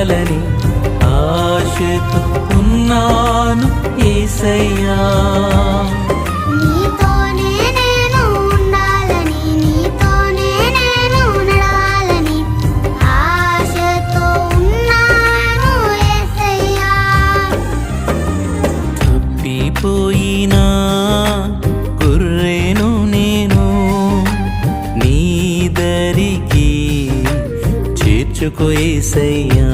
చేరాలని ఆశతో ఉన్నాను యేసయ్యా. నీతోనే నేను ఉండాలని, నీతోనే నేను నడవాలని ఆశతో ఉన్నాను యేసయ్యా. తప్పిపోయినా గొర్రెను నేను, నీ దరికి చేర్చుకో యేసయ్యా.